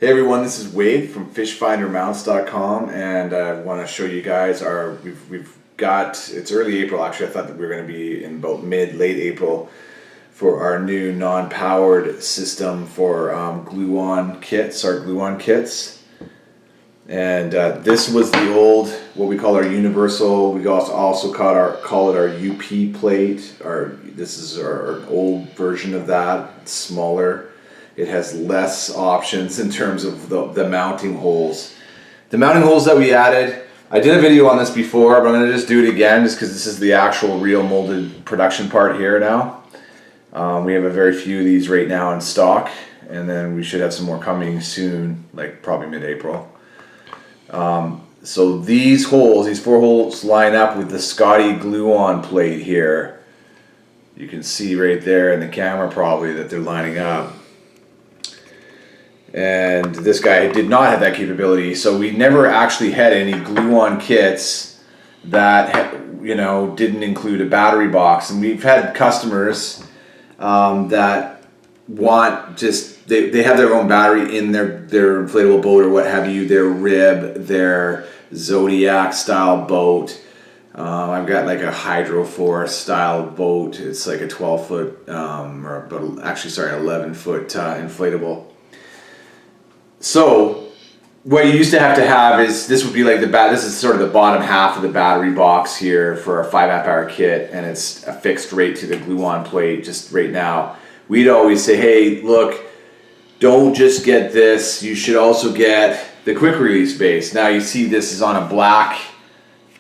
Hey everyone, this is Wade from fishfindermounts.com, and I want to show you guys we've got, it's early April actually. I thought that we were going to be in about late April for our new non-powered system for glue-on kits, our glue-on kits. And this was the old, what we call our universal, we also call it our UP plate. This is our old version of that. It's smaller. It has less options in terms of the mounting holes. The mounting holes that we added, I did a video on this before, but I'm going to just do it again just because this is the actual real molded production part here now. We have a very few of these right now in stock, and then we should have some more coming soon, like probably mid-April. So these holes, these 4 holes line up with the Scotty glue-on plate here. You can see right there in the camera probably that they're lining up. And this guy did not have that capability, so we never actually had any glue-on kits that didn't include a battery box. And we've had customers that want they have their own battery in their inflatable boat or what have you, their rib, their Zodiac style boat. I've got like a Hydroforce style boat. It's like a 12-foot 11-foot inflatable. So what you used to have is, this would be like this is sort of the bottom half of the battery box here for a 5 amp hour kit, and it's affixed right to the glue-on plate just right now. We'd always say, hey, look, don't just get this, you should also get the quick release base. Now you see this is on a black,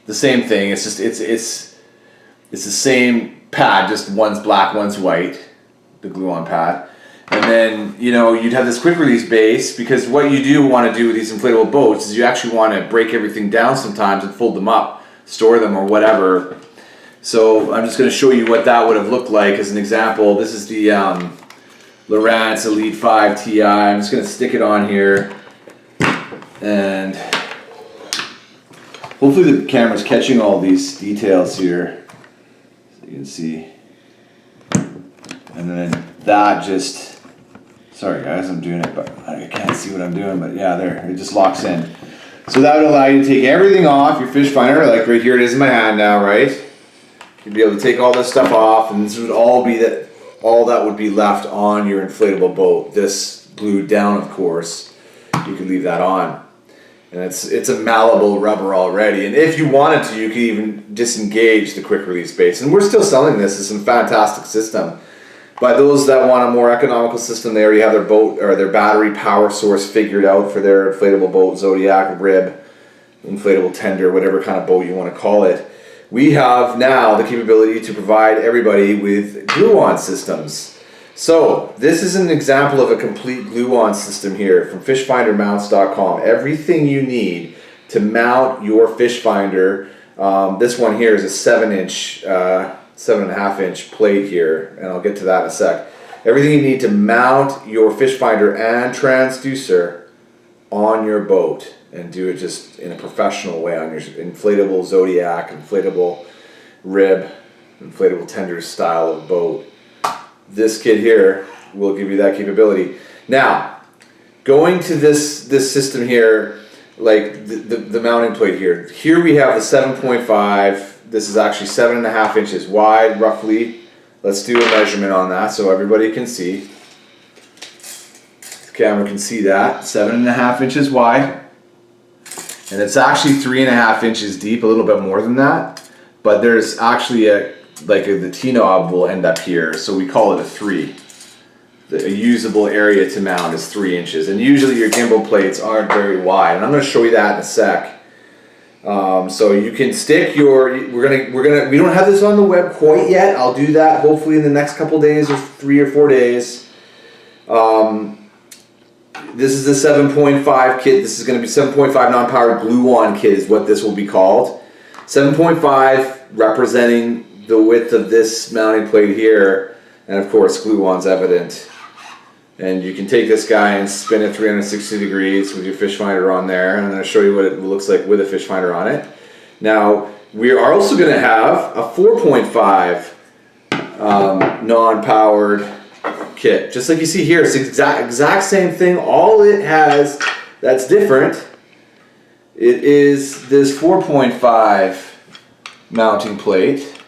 the same thing, it's just it's the same pad, just one's black, one's white, the glue-on pad. And then, you'd have this quick release base, because what you do want to do with these inflatable boats is you actually want to break everything down sometimes and fold them up, store them or whatever. So I'm just going to show you what that would have looked like as an example. This is the Lowrance Elite 5 Ti. I'm just going to stick it on here, and hopefully the camera's catching all these details here so you can see. And then that just, sorry guys, I'm doing it, but I can't see what I'm doing, but yeah, there, it just locks in. So that would allow you to take everything off your fish finder, like right here it is in my hand now, right? You'd be able to take all this stuff off, and this would all that would be left on your inflatable boat. This glued down, of course, you could leave that on. And it's a malleable rubber already, and if you wanted to, you could even disengage the quick release base. And we're still selling this as a fantastic system. But those that want a more economical system, they already have their boat or their battery power source figured out for their inflatable boat, Zodiac, rib, inflatable tender, whatever kind of boat you want to call it. We have now the capability to provide everybody with glue-on systems. So this is an example of a complete glue-on system here from fishfindermounts.com. Everything you need to mount your fish finder. This one here is a 7.5-inch plate here, and I'll get to that in a sec. Everything you need to mount your fish finder and transducer on your boat, and do it just in a professional way on your inflatable Zodiac, inflatable rib, inflatable tender style of boat. This kit here will give you that capability. Now, going to this system here, like the mounting plate here. Here we have the 7.5. This is actually 7.5 inches wide, roughly. Let's do a measurement on that so everybody can see. The camera can see that. 7.5 inches wide. And it's actually 3.5 inches deep, a little bit more than that. But there's actually the T-knob will end up here, so we call it a 3. A usable area to mount is 3 inches. And usually your gimbal plates aren't very wide. And I'm going to show you that in a sec. So you can stick your, we don't have this on the web quite yet. I'll do that hopefully in the next couple days, or 3 or 4 days. This is the 7.5 kit. This is going to be 7.5 non-powered glue-on kit is what this will be called. 7.5 representing the width of this mounting plate here, and of course glue-on's evident. And you can take this guy and spin it 360 degrees with your fish finder on there, and I'm going to show you what it looks like with a fish finder on it. Now, we are also going to have a 4.5 non-powered kit. Just like you see here, it's the exact same thing. All it has that's different, it is this 4.5 mounting plate.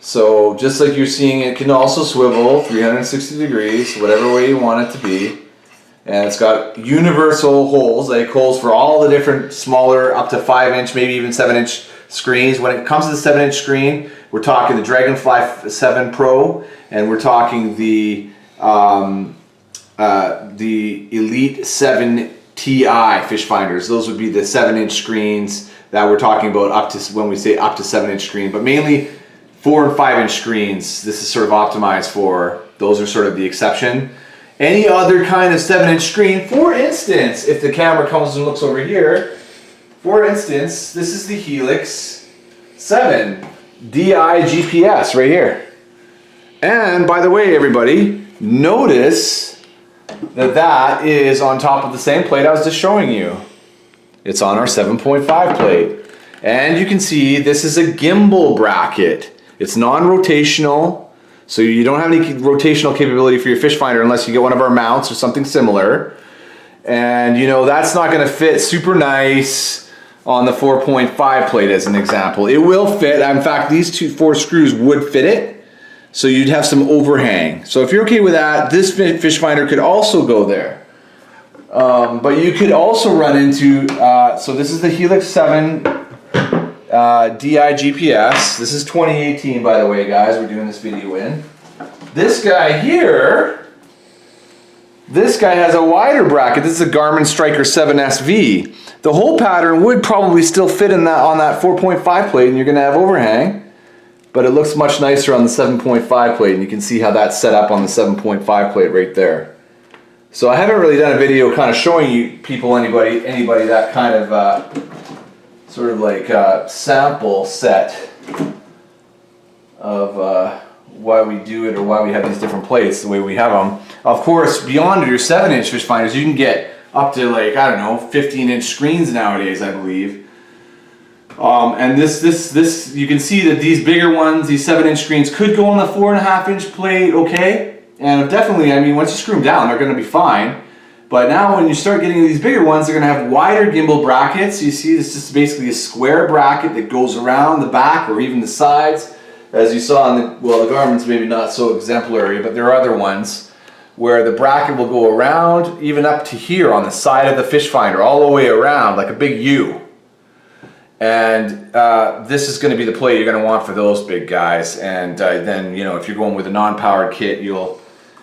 So just like you're seeing, it can also swivel 360 degrees, whatever way you want it to be. And it's got universal holes, like holes for all the different smaller, up to 5-inch, maybe even 7-inch screens. When it comes to the 7-inch screen, we're talking the Dragonfly 7 Pro, and we're talking the Elite 7 Ti fish finders. Those would be the 7-inch screens that we're talking about, up to, when we say up to 7-inch screen, but mainly 4 and 5-inch screens. This is sort of optimized for. Those are sort of the exception. Any other kind of 7-inch screen, for instance, if the camera comes and looks over here, for instance, this is the Helix 7 DI GPS right here. And by the way, everybody, notice that that is on top of the same plate I was just showing you. It's on our 7.5 plate. And you can see this is a gimbal bracket. It's non-rotational. So you don't have any rotational capability for your fish finder unless you get one of our mounts or something similar. And you know, that's not going to fit super nice on the 4.5 plate as an example. It will fit. In fact, these 4 screws would fit it. So you'd have some overhang. So if you're okay with that, this fish finder could also go there. But you could also run into, so this is the Helix 7 DI GPS. This is 2018, by the way, guys. We're doing this video in. This guy here, this guy has a wider bracket. This is a Garmin Striker 7SV. The whole pattern would probably still fit in that, on that 4.5 plate, and you're going to have overhang. But it looks much nicer on the 7.5 plate, and you can see how that's set up on the 7.5 plate right there. So I haven't really done a video kind of showing you people, anybody that kind of sort of like sample set of why we do it, or why we have these different plates the way we have them. Of course, beyond your 7-inch fish finders, you can get up to, like, I don't know, 15-inch screens nowadays, I believe. And this you can see that these bigger ones, these 7-inch screens, could go on the 4.5-inch plate, okay? And definitely, I mean, once you screw them down, they're going to be fine. But now when you start getting these bigger ones, they're going to have wider gimbal brackets. You see, this is basically a square bracket that goes around the back or even the sides. As you saw on the, well, the Garmin's maybe not so exemplary, but there are other ones where the bracket will go around, even up to here on the side of the fish finder, all the way around, like a big U. And this is going to be the plate you're going to want for those big guys. And then, you know, if you're going with a non-powered kit, you'll...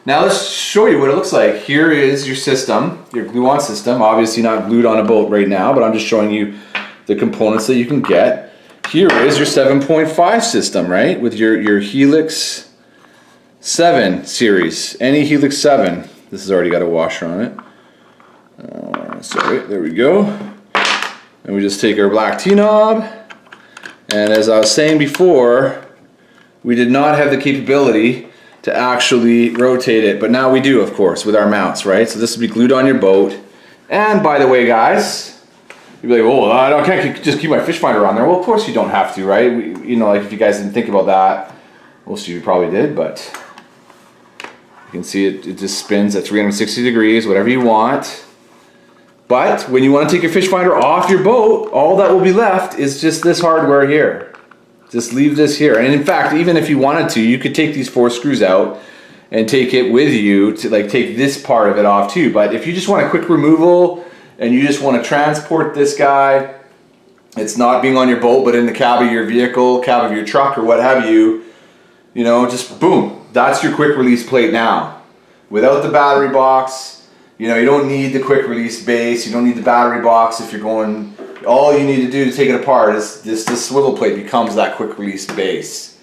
Now let's show you what it looks like. Here is your system, your glue-on system. Obviously not glued on a boat right now, but I'm just showing you the components that you can get. Here is your 7.5 system, right? With your Helix 7 series. Any Helix 7. This has already got a washer on it. Sorry, there we go. And we just take our black T-knob. And as I was saying before, we did not have the capability to actually rotate it, but now we do, of course, with our mounts, right? So this will be glued on your boat. And by the way, guys, you'll be like, oh, I can't just keep my fish finder on there. Well, of course you don't have to, right? You know, like if you guys didn't think about that, most of you probably did, but you can see it just spins at 360 degrees, whatever you want. But when you want to take your fish finder off your boat, all that will be left is just this hardware here. Just leave this here. And in fact, even if you wanted to, you could take these 4 screws out and take it with you to, like, take this part of it off too. But if you just want a quick removal and you just want to transport this guy, it's not being on your boat but in the cab of your vehicle, cab of your truck or what have you, you know, just boom, that's your quick release plate now. Without the battery box, you know, you don't need the quick release base, you don't need the battery box if you're going. All you need to do to take it apart is this swivel plate becomes that quick release base.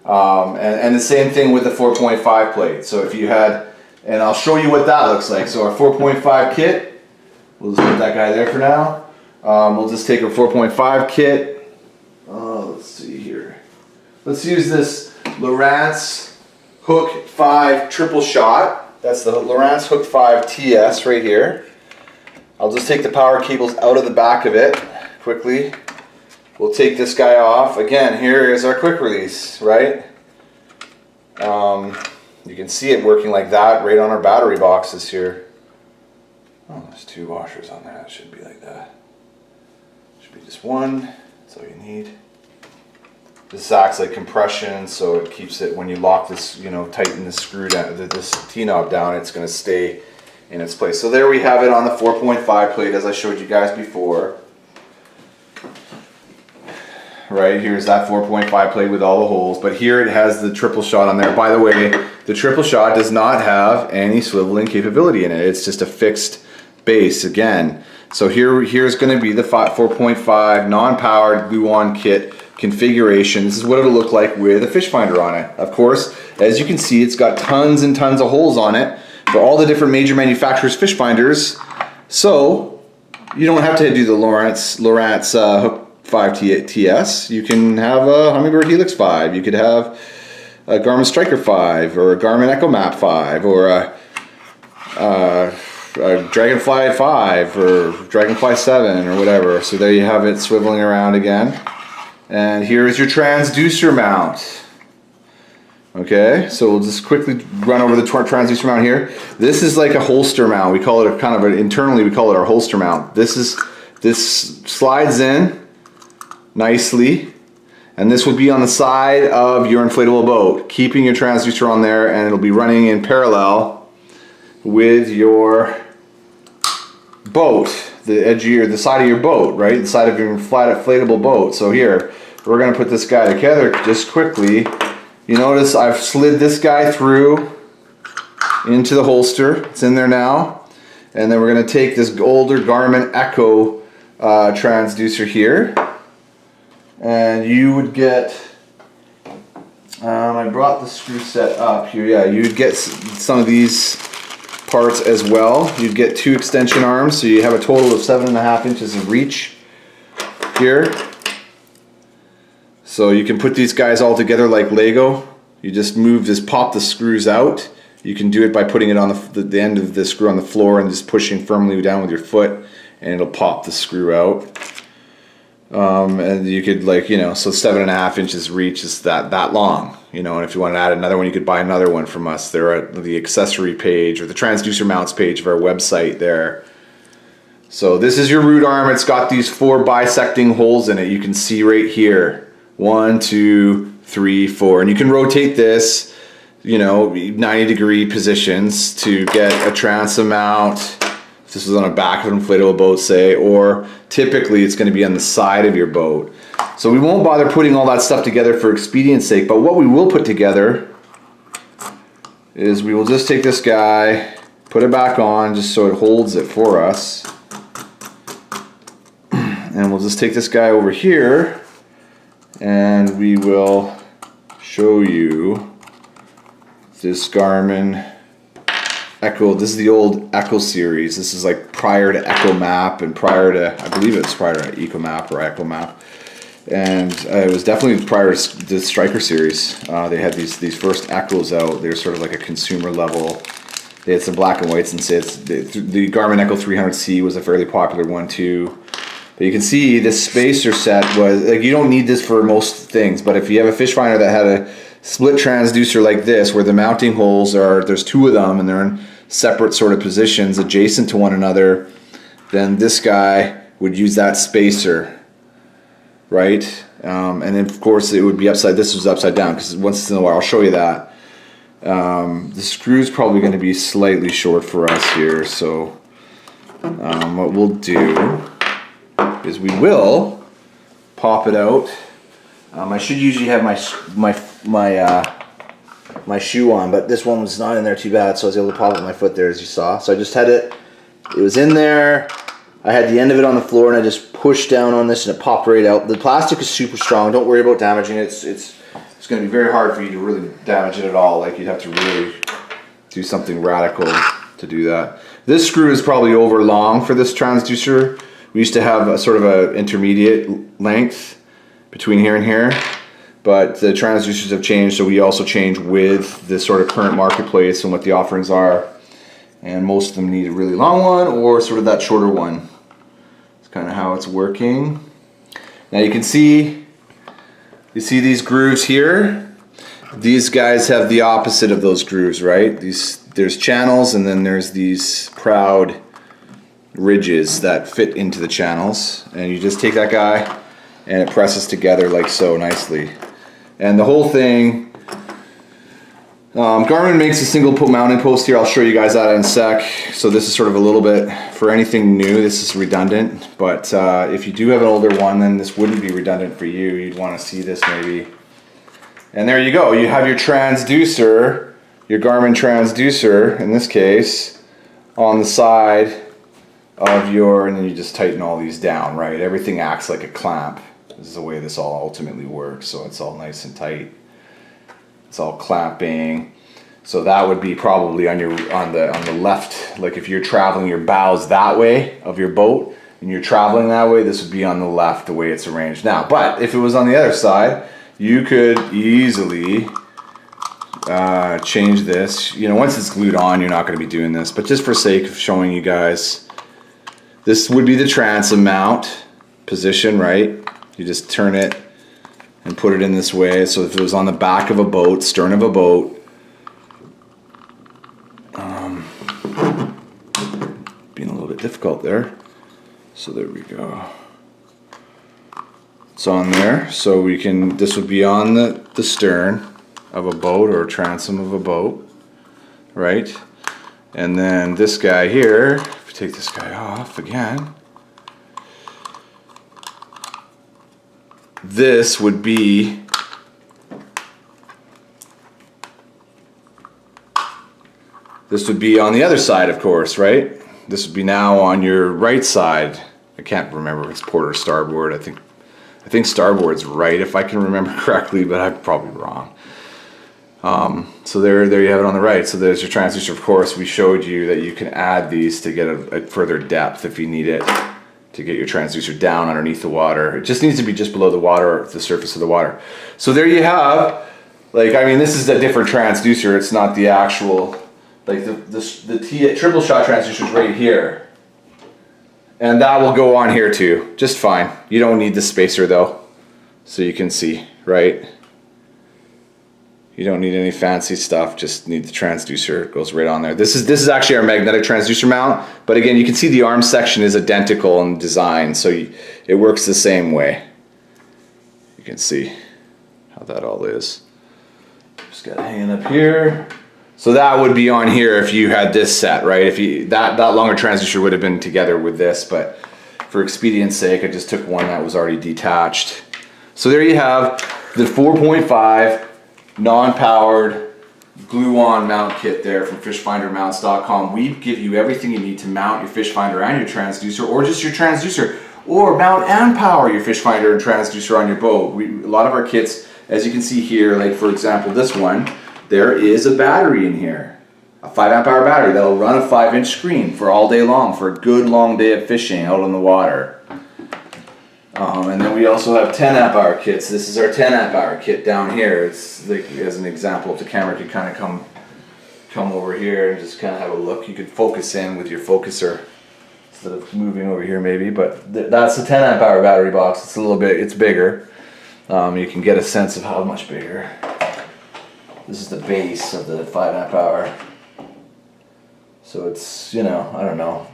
And the same thing with the 4.5 plate. So if you had, and I'll show you what that looks like. So our 4.5 kit, we'll just put that guy there for now. We'll just take our 4.5 kit. Let's see here. Let's use this Lowrance Hook 5 triple shot. That's the Lowrance Hook 5 TS right here. I'll just take the power cables out of the back of it quickly. We'll take this guy off. Again, here is our quick release, right? you can see it working like that right on our battery boxes here. Oh, there's 2 washers on there. It shouldn't be like that. Should be just one. That's all you need. This acts like compression, so it keeps it, when you lock this, you know, tighten the screw down, this T-knob down, it's going to stay in its place. So there we have it on the 4.5 plate, as I showed you guys before. Right, here's that 4.5 plate with all the holes, but here it has the triple shot on there. By the way, the triple shot does not have any swiveling capability in it. It's just a fixed base again. So here's going to be the 4.5 non-powered glue-on kit configuration. This is what it'll look like with a fish finder on it. Of course, as you can see, it's got tons and tons of holes on it for all the different major manufacturers' fish finders. So you don't have to do the Lowrance Hook 5 TS. You can have a Humminbird Helix 5. You could have a Garmin Striker 5 or a Garmin EchoMap 5 or a Dragonfly 5 or Dragonfly 7 or whatever. So there you have it swiveling around again. And here is your transducer mount. Okay, so we'll just quickly run over the transducer mount here. This is like a holster mount. We call it a kind of internally we call it our holster mount. This slides in nicely, and this would be on the side of your inflatable boat, keeping your transducer on there, and it'll be running in parallel with your boat, the side of your boat, right? The side of your flat inflatable boat. So here, we're gonna put this guy together just quickly. You notice I've slid this guy through into the holster. It's in there now. And then we're gonna take this older Garmin Echo transducer here. And you would get, I brought the screw set up here. Yeah, you'd get some of these parts as well. You'd get 2 extension arms, so you have a total of 7.5 inches of reach here. So you can put these guys all together like Lego. You just pop the screws out. You can do it by putting it on the end of the screw on the floor and just pushing firmly down with your foot, and it'll pop the screw out. And you could, like, you know, so 7.5 inches reach is that long, you know. And if you want to add another one, you could buy another one from us. They're at the accessory page or the transducer mounts page of our website there. So this is your root arm. It's got these 4 bisecting holes in it. You can see right here, 1, 2, 3, 4, and you can rotate this, you know, 90-degree positions to get a transom mount. If this was on the back of an inflatable boat, say, or typically it's going to be on the side of your boat. So we won't bother putting all that stuff together for expedience sake, but what we will put together is we will just take this guy, put it back on just so it holds it for us, and we'll just take this guy over here and we will show you this Garmin Echo. This is the old Echo series. This is like prior to EchoMap and prior to, I believe it's prior to EcoMap or EchoMap, and it was definitely prior to the Striker series. They had these first Echoes out. They're sort of like a consumer level. They had some black and whites, and the Garmin Echo 300C was a fairly popular one too. But you can see this spacer set was, like, you don't need this for most things, but if you have a fish finder that had a split transducer like this, where the mounting holes there's 2 of them and they're in separate sort of positions adjacent to one another, then this guy would use that spacer, right? And then of course it would be this was upside down, because once in a while, I'll show you that. The screw's probably going to be slightly short for us here, so what we'll do is we will pop it out. I should usually have my shoe on, but this one was not in there too bad, so I was able to pop it with my foot there, as you saw. So I just had it was in there. I had the end of it on the floor, and I just pushed down on this, and it popped right out. The plastic is super strong. Don't worry about damaging it. It's going to be very hard for you to really damage it at all. Like, you'd have to really do something radical to do that. This screw is probably over long for this transducer. We used to have a sort of a intermediate length between here and here, but the transducers have changed, so we also change with the sort of current marketplace and what the offerings are. And most of them need a really long one or sort of that shorter one. It's kind of how it's working. Now you can see these grooves here. these guys have the opposite of those grooves, right? There's channels, and then there's these proud ridges that fit into the channels, and you just take that guy and it presses together like so nicely. And the whole thing, Garmin makes a single mounting post here. I'll show you guys that in a sec. So this is sort of a little bit, for anything new, this is redundant, but if you do have an older one, then this wouldn't be redundant for you. You'd want to see this maybe. And there you go, you have your transducer, your Garmin transducer in this case, on the side of your, and then you just tighten all these down, right? Everything acts like a clamp. This is the way this all ultimately works, so it's all nice and tight. It's all clamping. So that would be probably on the left, like if you're traveling your bows that way of your boat and you're traveling that way, this would be on the left the way it's arranged now. But if it was on the other side, you could easily change this. You know, once it's glued on, you're not going to be doing this, but just for sake of showing you guys, this would be the transom mount position, right? You just turn it and put it in this way. So if it was on the back of a boat, stern of a boat, being a little bit difficult there. So there we go. It's on there, so we can, this would be on the stern of a boat or a transom of a boat, right? And then this guy here, if we take this guy off again, this would be on the other side, of course, right? This would be now on your right side. I can't remember if it's port or starboard. I think starboard's right if I can remember correctly, but I'm probably wrong. So there you have it on the right. So there's your transducer. Of course, we showed you that you can add these to get a further depth if you need it, to get your transducer down underneath the water. It just needs to be just below the water, the surface of the water. So there you have, like, I mean, this is a different transducer. It's not the actual, like the triple shot transducer is right here. And that will go on here too, just fine. You don't need the spacer though, so you can see, right? You don't need any fancy stuff, just need the transducer. It goes right on there. This is actually our magnetic transducer mount, but again, you can see the arm section is identical in design, so it works the same way. You can see how that all is. Just got it hanging up here. So that would be on here if you had this set, right? If you that longer transducer would have been together with this, but for expedience sake, I just took one that was already detached. So there you have the 4.5 non-powered glue-on mount kit there from fishfindermounts.com. We give you everything you need to mount your fish finder and your transducer, or just your transducer, or mount and power your fish finder and transducer on your boat. A lot of our kits, as you can see here, like for example this one, there is a battery in here, a 5 amp hour battery that'll run a 5-inch screen for all day long, for a good long day of fishing out on the water. And then we also have 10 amp hour kits. This is our 10 amp hour kit down here. It's like, as an example, if the camera could kind of come over here and just kind of have a look. You could focus in with your focuser instead of moving over here maybe, but that's a 10 amp hour battery box. It's a little bit, it's bigger. You can get a sense of how much bigger. This is the base of the 5 amp hour. So it's, you know, I don't know,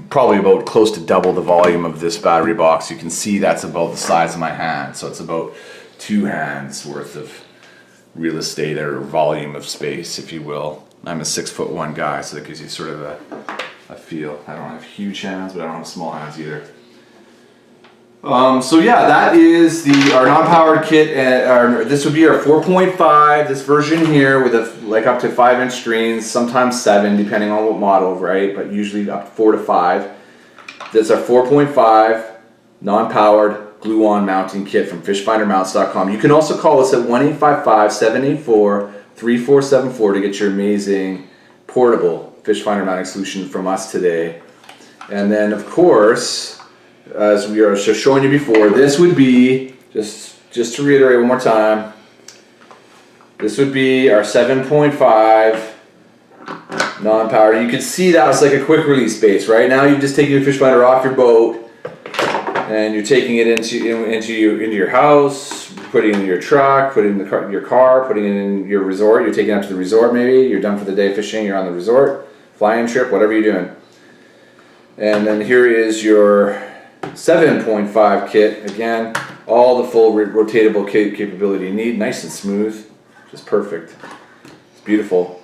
probably about close to double the volume of this battery box. You can see that's about the size of my hand. So it's about 2 hands worth of real estate or volume of space, if you will. I'm a 6'1" guy, so that gives you sort of a feel. I don't have huge hands, but I don't have small hands either. So yeah, that is our non-powered kit. This would be our 4.5, this version here with up to 5-inch screens, sometimes 7 depending on what model, right? But usually up to 4 to 5. This is our 4.5 non-powered glue-on mounting kit from fishfindermounts.com. You can also call us at 1-855-784-3474 to get your amazing portable fish finder mounting solution from us today. And then of course, as we are showing you before, this would be, just to reiterate one more time, this would be our 7.5 non-powered. You can see that it's like a quick release base. Right now you've just taken your fish finder off your boat and you're taking it into your house, putting it in your truck, putting it in your car, putting it in your resort. You're taking it out to the resort maybe. You're done for the day fishing. You're on the resort, flying trip, whatever you're doing. And then here is your 7.5 kit. Again, all the full rotatable capability you need. Nice and smooth. Just perfect. It's beautiful.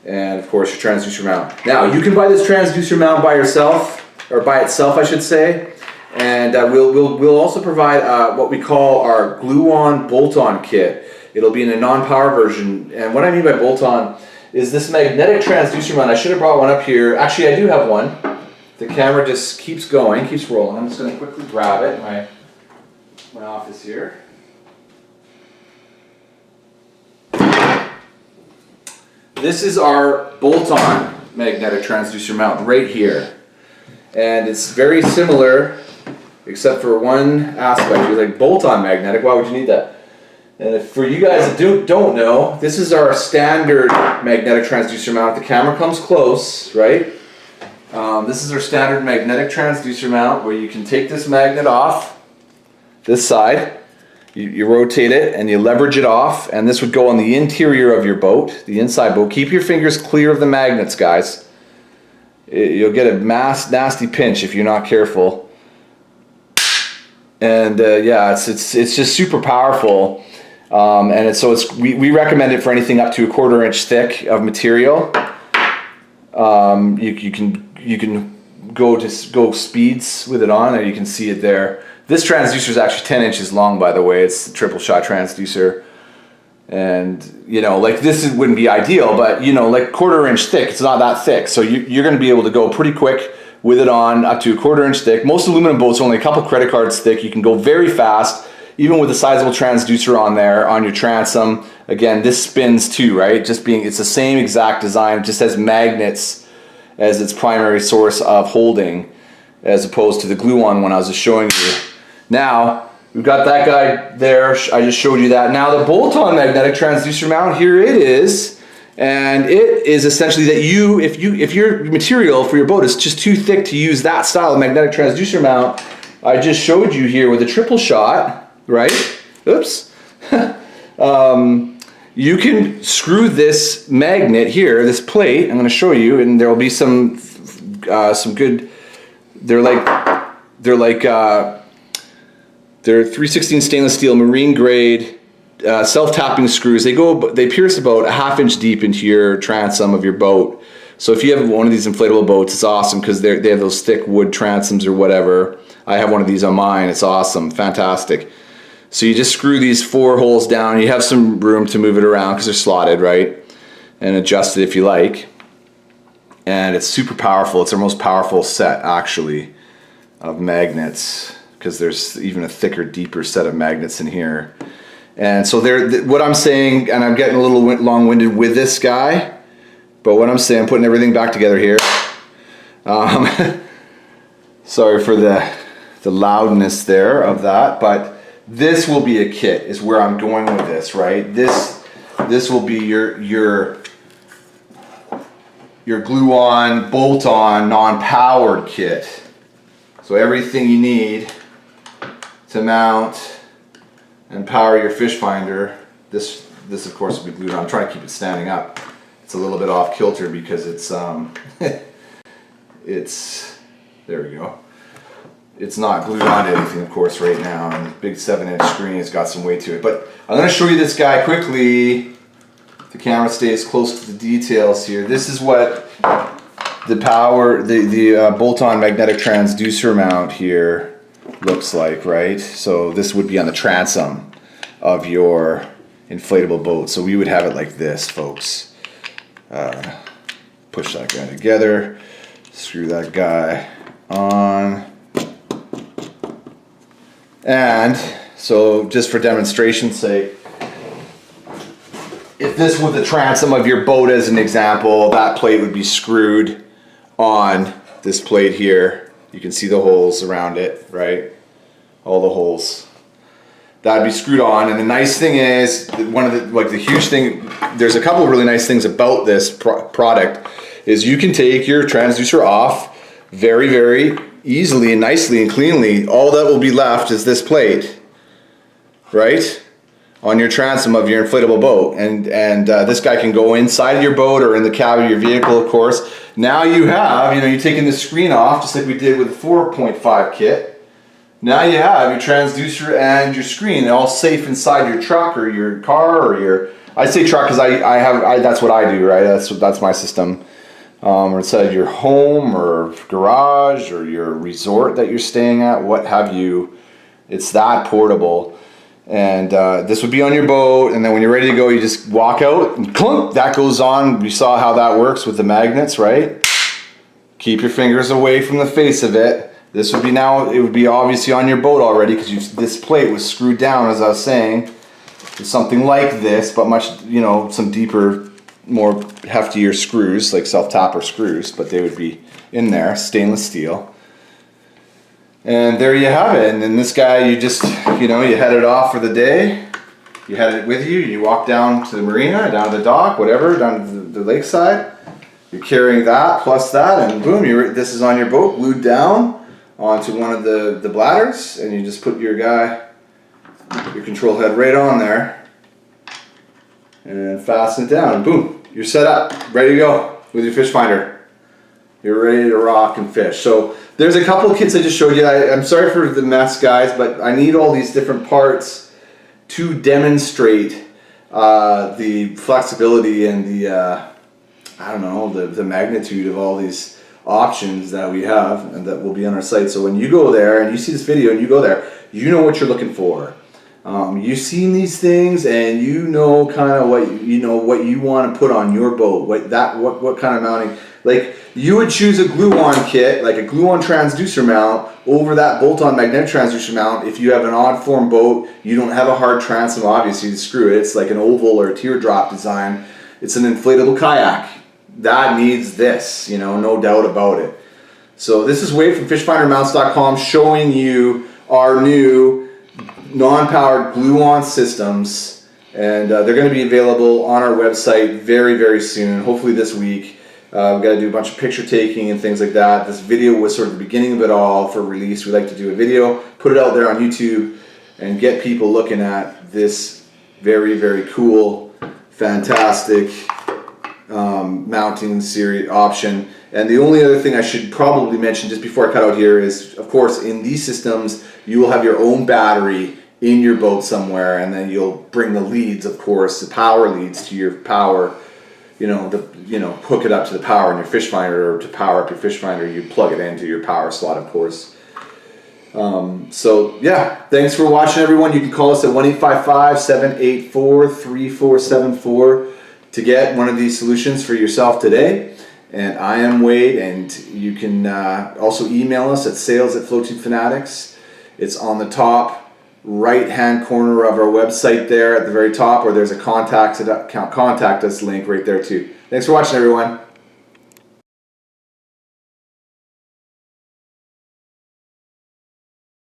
And of course your transducer mount. Now you can buy this transducer mount by yourself, or by itself I should say. And we'll also provide what we call our glue-on bolt-on kit. It'll be in a non-power version. And what I mean by bolt-on is this magnetic transducer mount. I should have brought one up here. Actually, I do have one. The camera just keeps going, keeps rolling. I'm just going to quickly grab it in my office here. This is our bolt-on magnetic transducer mount right here. And it's very similar, except for one aspect. You're like, bolt-on magnetic, why would you need that? And for you guys that don't know, this is our standard magnetic transducer mount. The camera comes close, right? This is our standard magnetic transducer mount where you can take this magnet off, this side, you rotate it and you leverage it off, and this would go on the interior of your boat, the inside boat. Keep your fingers clear of the magnets, guys. You'll get a nasty pinch if you're not careful. And yeah, it's just super powerful. And we recommend it for anything up to 1/4 inch thick of material. You can go speeds with it on, and you can see it there. This transducer is actually 10 inches long, by the way. It's a triple shot transducer. And, you know, like this wouldn't be ideal, but, you know, like 1/4 inch thick, it's not that thick. So you're going to be able to go pretty quick with it on, up to 1/4 inch thick. Most aluminum boats are only a couple credit cards thick. You can go very fast, even with a sizable transducer on there, on your transom. Again, this spins too, right? It's the same exact design, it just has magnets as its primary source of holding, as opposed to the glue-on one I was just showing you. Now, we've got that guy there. I just showed you that. Now the bolt-on magnetic transducer mount, here it is. And it is essentially that if your material for your boat is just too thick to use that style of magnetic transducer mount, I just showed you here with a triple shot, right? Oops. You can screw this magnet here, this plate. I'm going to show you, and there will be some good. They're 3/16 stainless steel marine grade self-tapping screws. They pierce about a 1/2 inch deep into your transom of your boat. So if you have one of these inflatable boats, it's awesome because they have those thick wood transoms or whatever. I have one of these on mine. It's awesome, fantastic. So you just screw these 4 holes down. You have some room to move it around because they're slotted, right? And adjust it if you like. And it's super powerful. It's our most powerful set, actually, of magnets, because there's even a thicker, deeper set of magnets in here. And so what I'm saying, and I'm getting a little long-winded with this guy, but what I'm saying, I'm putting everything back together here. Sorry for the loudness there of that, but this will be a kit, is where I'm going with this, right? This will be your glue-on, bolt-on, non-powered kit. So everything you need to mount and power your fish finder, this of course will be glued on. I'm trying to keep it standing up. It's a little bit off kilter because it's there we go. It's not glued onto anything, of course, right now. And the big 7-inch screen has got some weight to it. But I'm going to show you this guy quickly. The camera stays close to the details here. This is what the bolt-on magnetic transducer mount here looks like, right? So this would be on the transom of your inflatable boat. So we would have it like this, folks. Push that guy together, screw that guy on. And so just for demonstration's sake, if this were the transom of your boat as an example, that plate would be screwed on this plate here. You can see the holes around it, right? All the holes. That'd be screwed on. And the nice thing is, the huge thing, there's a couple of really nice things about this product, is you can take your transducer off very, very easily and nicely and cleanly. All that will be left is this plate, right? on your transom of your inflatable boat, and this guy can go inside of your boat or in the cab of your vehicle, of course. Now you have, you know, you're taking the screen off just like we did with the 4.5 kit. Now you have your transducer and your screen all safe inside your truck or your car or your, I say truck because that's what I do, right? That's my system. Or inside your home or garage or your resort that you're staying at, what have you. It's that portable. And this would be on your boat, and then when you're ready to go, you just walk out and clunk, that goes on. We saw how that works with the magnets, right? Keep your fingers away from the face of it. This would be now, it would be obviously on your boat already because this plate was screwed down, as I was saying, to something like this, but much, you know, some deeper, more heftier screws, like self-tapper screws, but they would be in there, stainless steel. And there you have it. And then this guy, you just, you know, you headed off for the day. You had it with you. You walk down to the marina, down to the dock, whatever, down to the lakeside. You're carrying that plus that, and boom, this is on your boat, glued down onto one of the bladders, and you just put your control head right on there, and fasten it down, and boom, you're set up, ready to go with your fish finder. You're ready to rock and fish. So there's a couple of kits I just showed you. I'm sorry for the mess, guys, but I need all these different parts to demonstrate the flexibility and the, I don't know, the magnitude of all these options that we have and that will be on our site. So when you go there and you see this video and you go there, you know what you're looking for. You've seen these things and you know kind of what you want to put on your boat. What kind of mounting? Like, you would choose a glue-on kit, like a glue-on transducer mount, over that bolt-on magnetic transducer mount. If you have an odd-form boat, you don't have a hard transom, obviously, to screw it. It's like an oval or a teardrop design. It's an inflatable kayak. That needs this, you know, no doubt about it. So this is Wade from fishfindermounts.com showing you our new non-powered glue-on systems, and they're going to be available on our website very, very soon, hopefully this week. We've got to do a bunch of picture taking and things like that. This video was sort of the beginning of it all for release. We like to do a video, put it out there on YouTube, and get people looking at this very, very cool, fantastic mounting series option. And the only other thing I should probably mention just before I cut out here is, of course, in these systems, you will have your own battery in your boat somewhere, and then you'll bring the leads, of course, the power leads to your power. Hook it up to the power in your fish finder, or to power up your fish finder, you plug it into your power slot, of course. So yeah, thanks for watching, everyone. You can call us at 1-855-784-3474 to get one of these solutions for yourself today. And I am Wade, and you can also email us at sales@floatingfanatics. It's on the top right hand corner of our website there at the very top, or there's a contact us link right there too. Thanks for watching, everyone.